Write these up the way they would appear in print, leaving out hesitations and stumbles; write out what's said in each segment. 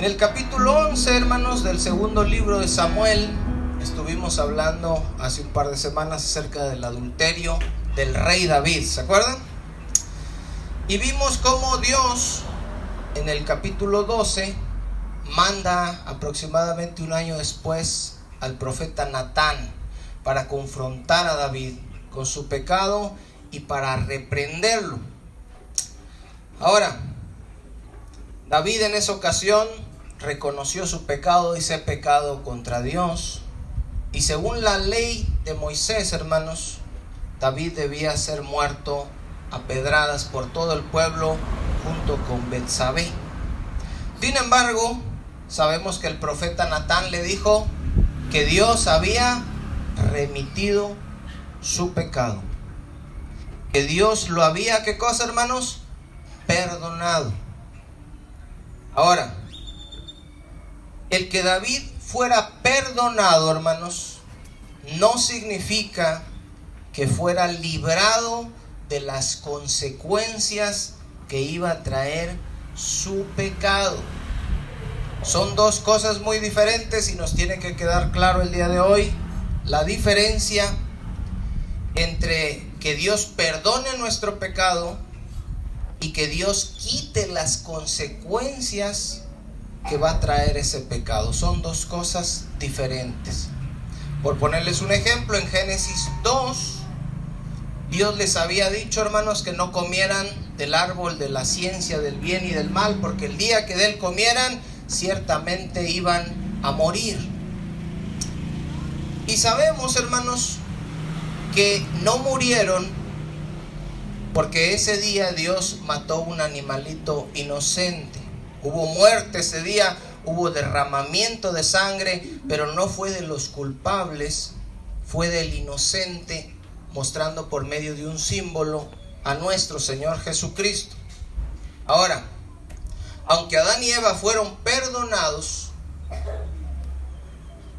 En el capítulo 11, hermanos, del segundo libro de Samuel, estuvimos hablando hace un par de semanas acerca del adulterio del rey David, ¿se acuerdan? Y vimos cómo Dios, en el capítulo 12, manda aproximadamente un año después al profeta Natán para confrontar a David con su pecado y para reprenderlo. Ahora, David en esa ocasión reconoció su pecado, dice: he pecado contra Dios. Y según la ley de Moisés, hermanos, David debía ser muerto a pedradas por todo el pueblo junto con Betsabé. Sin embargo, sabemos que el profeta Natán le dijo que Dios había remitido su pecado, que Dios lo había, ¿qué cosa, hermanos? Perdonado. Ahora, el que David fuera perdonado, hermanos, no significa que fuera librado de las consecuencias que iba a traer su pecado. Son dos cosas muy diferentes y nos tiene que quedar claro el día de hoy la diferencia entre que Dios perdone nuestro pecado y que Dios quite las consecuencias que va a traer ese pecado. Son dos cosas diferentes. Por ponerles un ejemplo, en Génesis 2, Dios les había dicho, hermanos, que no comieran del árbol de la ciencia del bien y del mal, porque el día que de él comieran, ciertamente iban a morir. Y sabemos, hermanos, que no murieron porque ese día Dios mató un animalito inocente. Hubo muerte ese día, hubo derramamiento de sangre, pero no fue de los culpables, fue del inocente, mostrando por medio de un símbolo a nuestro Señor Jesucristo. Ahora, aunque Adán y Eva fueron perdonados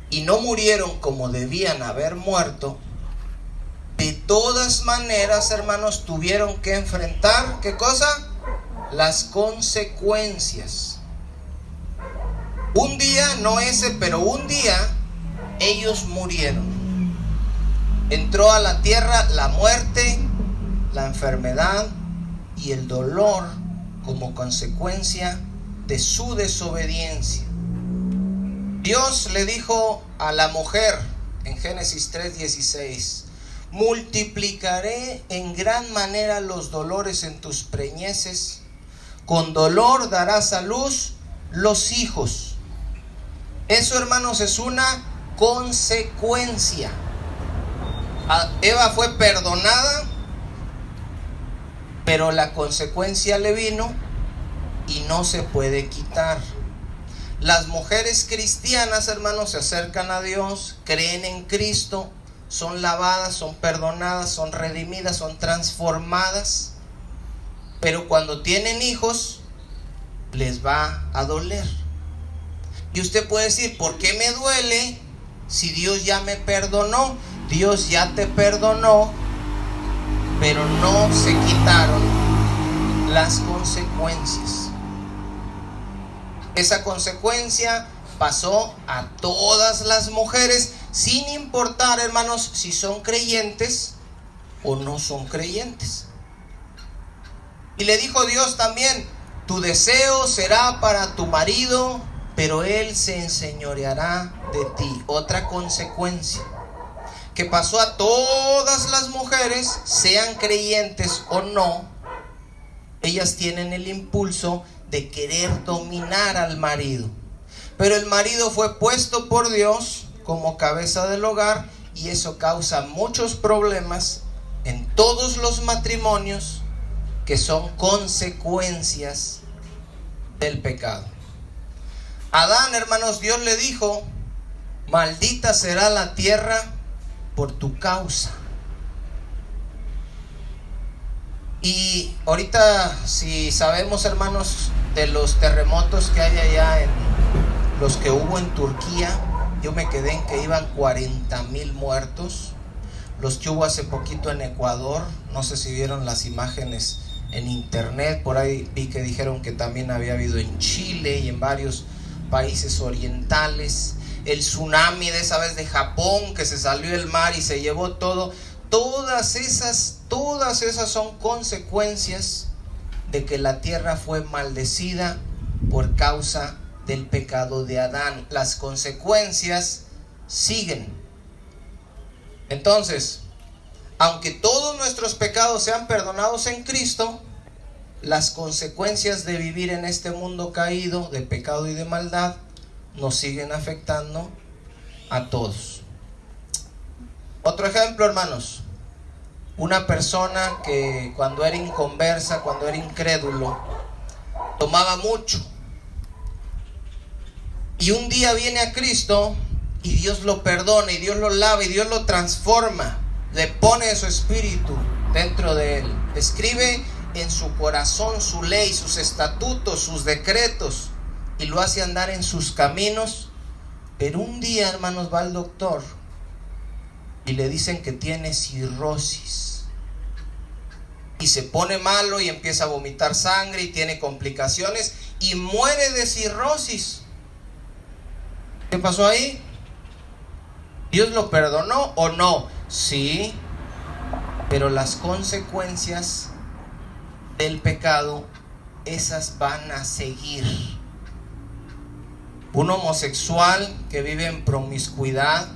y no murieron como debían haber muerto, de todas maneras, hermanos, tuvieron que enfrentar, ¿qué cosa? Las consecuencias. Un día, no ese, pero un día ellos murieron. Entró a la tierra la muerte, la enfermedad y el dolor como consecuencia de su desobediencia. Dios le dijo a la mujer en Génesis 3:16: multiplicaré en gran manera los dolores en tus preñeces, con dolor darás a luz los hijos. Eso, hermanos, es una consecuencia. Eva fue perdonada, pero la consecuencia le vino y no se puede quitar. Las mujeres cristianas, hermanos, se acercan a Dios, creen en Cristo, son lavadas, son perdonadas, son redimidas, son transformadas, pero cuando tienen hijos les va a doler. Y usted puede decir: ¿por qué me duele si Dios ya me perdonó? Dios ya te perdonó, pero no se quitaron las consecuencias. Esa consecuencia pasó a todas las mujeres, sin importar, hermanos, si son creyentes o no son creyentes. Y le dijo Dios también: tu deseo será para tu marido, pero él se enseñoreará de ti. Otra consecuencia que pasó a todas las mujeres, sean creyentes o no. Ellas tienen el impulso de querer dominar al marido, pero el marido fue puesto por Dios como cabeza del hogar, y eso causa muchos problemas en todos los matrimonios, que son consecuencias del pecado. Adán, hermanos, Dios le dijo: maldita será la tierra por tu causa. Y ahorita, si sabemos, hermanos, de los terremotos que hay allá, en los que hubo en Turquía, yo me quedé en que iban 40,000 muertos. Los que hubo hace poquito en Ecuador, no sé si vieron las imágenes en internet, por ahí vi que dijeron que también había habido en Chile y en varios países orientales, el tsunami de esa vez de Japón que se salió del mar y se llevó todo. Todas esas son consecuencias de que la tierra fue maldecida por causa del pecado de Adán. Las consecuencias siguen. Entonces, aunque todos nuestros pecados sean perdonados en Cristo, las consecuencias de vivir en este mundo caído de pecado y de maldad nos siguen afectando a todos. Otro ejemplo, hermanos. Una persona que cuando era inconversa, cuando era incrédulo, tomaba mucho. Y un día viene a Cristo y Dios lo perdona y Dios lo lava y Dios lo transforma. Le pone su espíritu dentro de él. Escribe en su corazón su ley, sus estatutos, sus decretos, y lo hace andar en sus caminos. Pero un día, hermanos, va al doctor y le dicen que tiene cirrosis, y se pone malo y empieza a vomitar sangre y tiene complicaciones y muere de cirrosis. ¿Qué pasó ahí? ¿Dios lo perdonó o no? Sí, pero las consecuencias del pecado, esas van a seguir. Un homosexual que vive en promiscuidad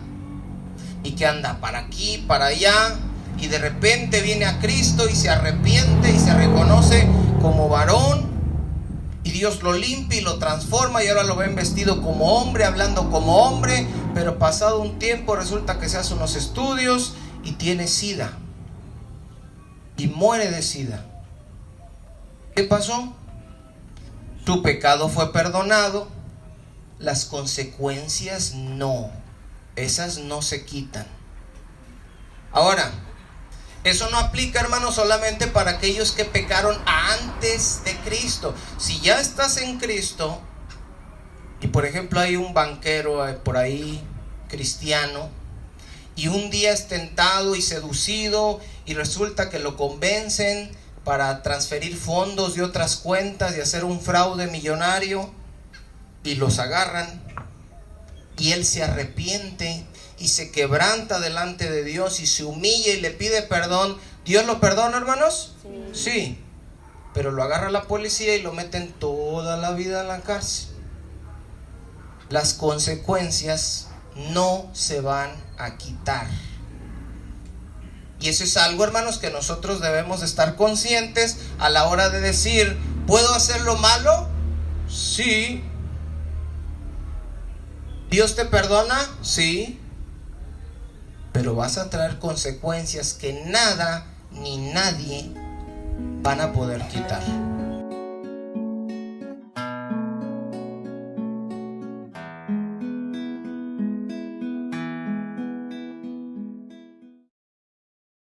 y que anda para aquí, para allá, y de repente viene a Cristo y se arrepiente y se reconoce como varón, y Dios lo limpia y lo transforma, y ahora lo ven vestido como hombre, hablando como hombre, pero pasado un tiempo resulta que se hace unos estudios y tiene SIDA y muere de SIDA. ¿Qué pasó? Tu pecado fue perdonado, las consecuencias no, esas no se quitan. Ahora, eso no aplica, hermanos, solamente para aquellos que pecaron antes de Cristo. Si ya estás en Cristo, y por ejemplo hay un banquero por ahí, cristiano, y un día es tentado y seducido, y resulta que lo convencen para transferir fondos de otras cuentas y hacer un fraude millonario, y los agarran, y él se arrepiente y se quebranta delante de Dios y se humilla y le pide perdón. ¿Dios lo perdona, hermanos? Sí, pero lo agarra la policía y lo meten toda la vida en la cárcel. Las consecuencias no se van a quitar. Y eso es algo, hermanos, que nosotros debemos estar conscientes a la hora de decir, ¿puedo hacer lo malo? Sí. ¿Dios te perdona? Sí. Pero vas a traer consecuencias que nada ni nadie van a poder quitar.